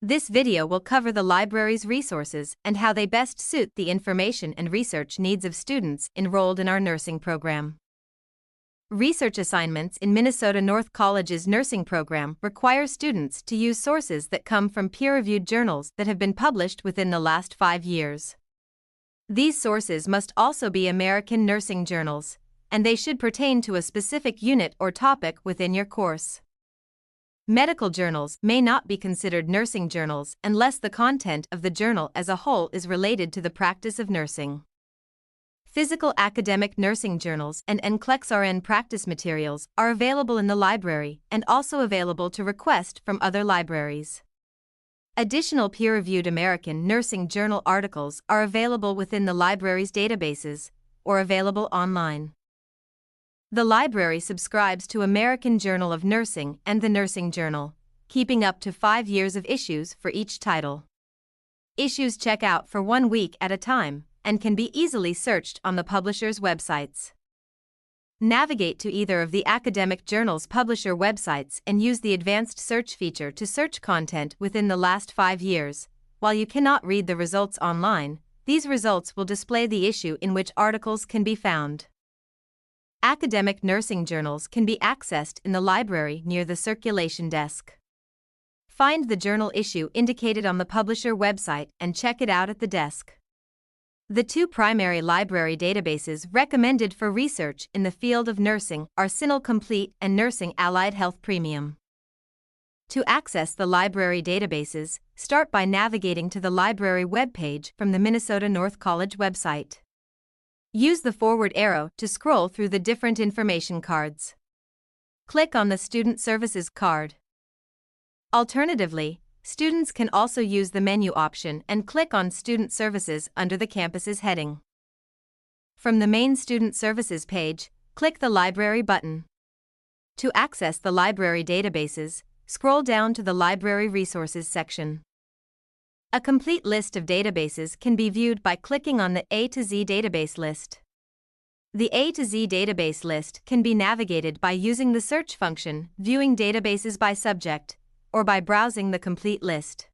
This video will cover the library's resources and how they best suit the information and research needs of students enrolled in our nursing program. Research assignments in Minnesota North College's nursing program require students to use sources that come from peer-reviewed journals that have been published within the last 5 years. These sources must also be American nursing journals, and they should pertain to a specific unit or topic within your course. Medical journals may not be considered nursing journals unless the content of the journal as a whole is related to the practice of nursing. Physical academic nursing journals and NCLEX-RN practice materials are available in the library and also available to request from other libraries. Additional peer-reviewed American nursing journal articles are available within the library's databases or available online. The library subscribes to American Journal of Nursing and the Nursing Journal, keeping up to 5 years of issues for each title. Issues check out for 1 week at a time and can be easily searched on the publisher's websites. Navigate to either of the academic journal's publisher websites and use the advanced search feature to search content within the last 5 years. While you cannot read the results online, these results will display the issue in which articles can be found. Academic nursing journals can be accessed in the library near the circulation desk. Find the journal issue indicated on the publisher website and check it out at the desk. The 2 primary library databases recommended for research in the field of nursing are CINAHL Complete and Nursing Allied Health Premium. To access the library databases, start by navigating to the library webpage from the Minnesota North College website. Use the forward arrow to scroll through the different information cards. Click on the Student Services card. Alternatively, students can also use the menu option and click on Student Services under the campus's heading. From the main Student Services page, click the Library button. To access the library databases, scroll down to the Library Resources section. A complete list of databases can be viewed by clicking on the A to Z database list. The A to Z database list can be navigated by using the search function, viewing databases by subject, or by browsing the complete list.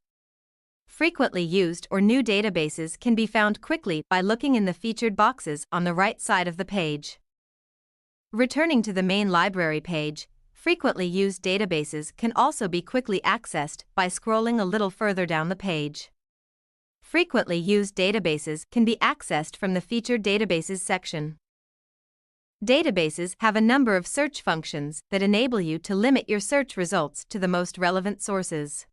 Frequently used or new databases can be found quickly by looking in the featured boxes on the right side of the page. Returning to the main library page, frequently used databases can also be quickly accessed by scrolling a little further down the page. Frequently used databases can be accessed from the Featured Databases section. Databases have a number of search functions that enable you to limit your search results to the most relevant sources.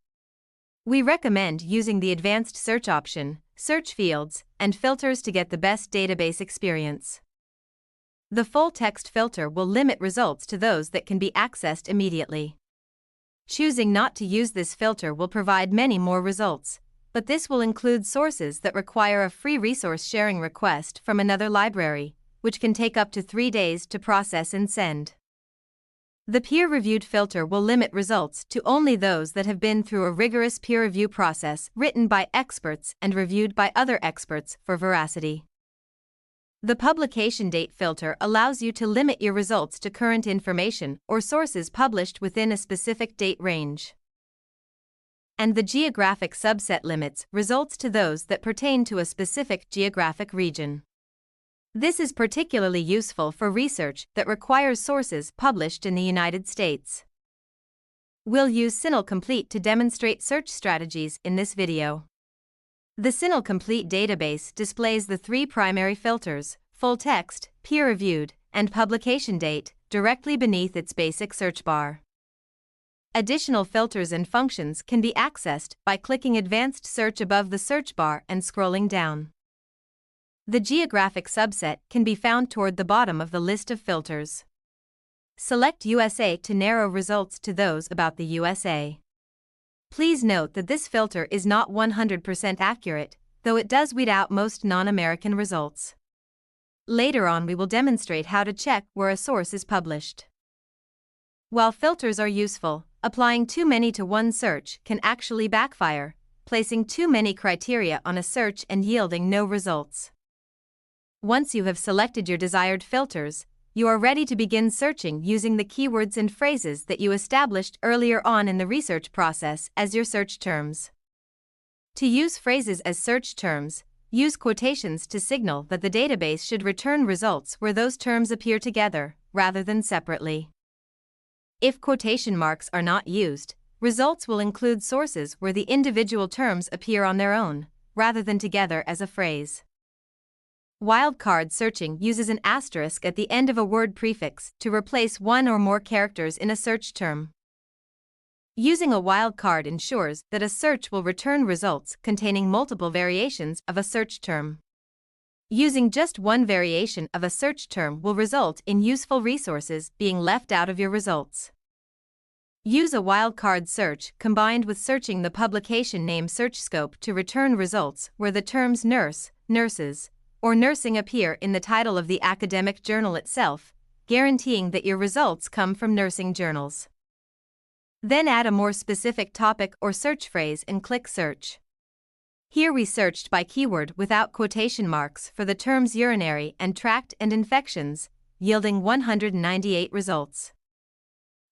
We recommend using the advanced search option, search fields, and filters to get the best database experience. The full text filter will limit results to those that can be accessed immediately. Choosing not to use this filter will provide many more results, but this will include sources that require a free resource sharing request from another library, which can take up to 3 days to process and send. The peer-reviewed filter will limit results to only those that have been through a rigorous peer review process written by experts and reviewed by other experts for veracity. The publication date filter allows you to limit your results to current information or sources published within a specific date range. And the geographic subset limits results to those that pertain to a specific geographic region. This is particularly useful for research that requires sources published in the United States. We'll use CINAHL Complete to demonstrate search strategies in this video. The CINAHL Complete database displays the 3 primary filters, full text, peer-reviewed, and publication date, directly beneath its basic search bar. Additional filters and functions can be accessed by clicking Advanced Search above the search bar and scrolling down. The geographic subset can be found toward the bottom of the list of filters. Select USA to narrow results to those about the USA. Please note that this filter is not 100% accurate, though it does weed out most non-American results. Later on we will demonstrate how to check where a source is published. While filters are useful, applying too many to one search can actually backfire, placing too many criteria on a search and yielding no results. Once you have selected your desired filters, you are ready to begin searching using the keywords and phrases that you established earlier on in the research process as your search terms. To use phrases as search terms, use quotations to signal that the database should return results where those terms appear together, rather than separately. If quotation marks are not used, results will include sources where the individual terms appear on their own, rather than together as a phrase. Wildcard searching uses an asterisk at the end of a word prefix to replace one or more characters in a search term. Using a wildcard ensures that a search will return results containing multiple variations of a search term. Using just one variation of a search term will result in useful resources being left out of your results. Use a wildcard search combined with searching the publication name search scope to return results where the terms nurse, nurses, or nursing appear in the title of the academic journal itself, guaranteeing that your results come from nursing journals. Then add a more specific topic or search phrase and click Search. Here we searched by keyword without quotation marks for the terms urinary and tract and infections, yielding 198 results.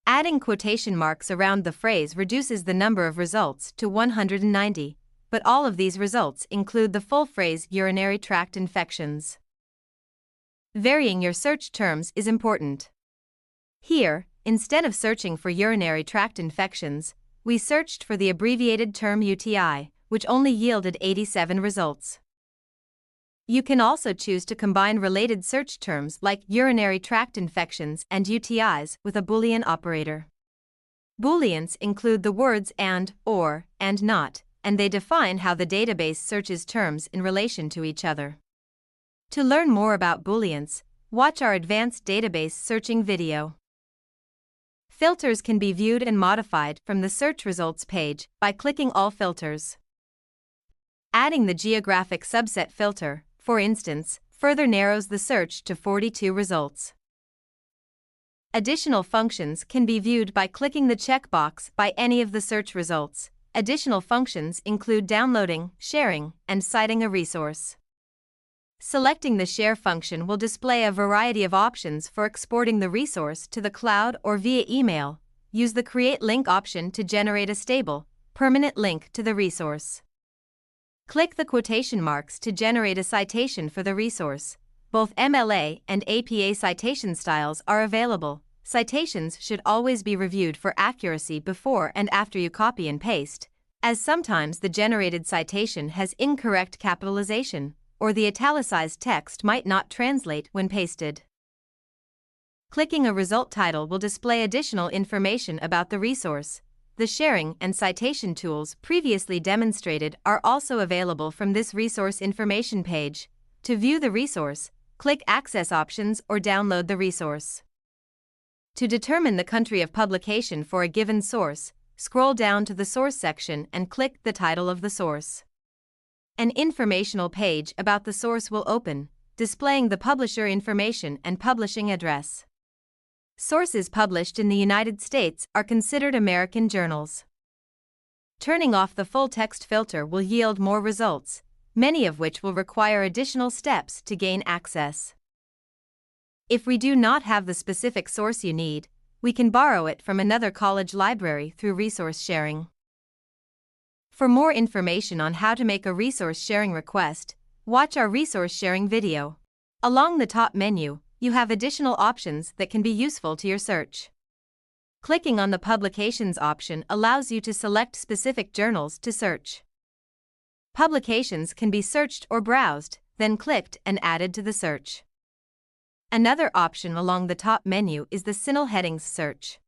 Adding quotation marks around the phrase reduces the number of results to 190, but all of these results include the full phrase urinary tract infections. Varying your search terms is important. Here, instead of searching for urinary tract infections, we searched for the abbreviated term UTI, which only yielded 87 results. You can also choose to combine related search terms like urinary tract infections and UTIs with a Boolean operator. Booleans include the words and, or, and not, and they define how the database searches terms in relation to each other. To learn more about Booleans, watch our advanced database searching video. Filters can be viewed and modified from the search results page by clicking All Filters. Adding the geographic subset filter, for instance, further narrows the search to 42 results. Additional functions can be viewed by clicking the checkbox by any of the search results. Additional functions include downloading, sharing, and citing a resource. Selecting the Share function will display a variety of options for exporting the resource to the cloud or via email. Use the Create Link option to generate a stable, permanent link to the resource. Click the quotation marks to generate a citation for the resource. Both MLA and APA citation styles are available. Citations should always be reviewed for accuracy before and after you copy and paste, as sometimes the generated citation has incorrect capitalization, or the italicized text might not translate when pasted. Clicking a result title will display additional information about the resource. The sharing and citation tools previously demonstrated are also available from this resource information page. To view the resource, click Access Options or download the resource. To determine the country of publication for a given source, scroll down to the Source section and click the title of the source. An informational page about the source will open, displaying the publisher information and publishing address. Sources published in the United States are considered American journals. Turning off the full text filter will yield more results, many of which will require additional steps to gain access. If we do not have the specific source you need, we can borrow it from another college library through resource sharing. For more information on how to make a resource sharing request, watch our resource sharing video. Along the top menu, you have additional options that can be useful to your search. Clicking on the Publications option allows you to select specific journals to search. Publications can be searched or browsed, then clicked and added to the search. Another option along the top menu is the CINAHL Headings search.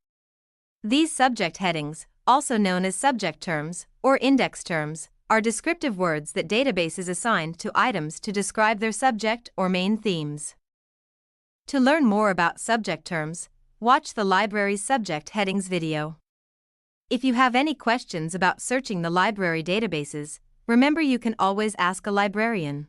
These subject headings, also known as subject terms or index terms, are descriptive words that databases assign to items to describe their subject or main themes. To learn more about subject terms, watch the library's subject headings video. If you have any questions about searching the library databases, remember you can always ask a librarian.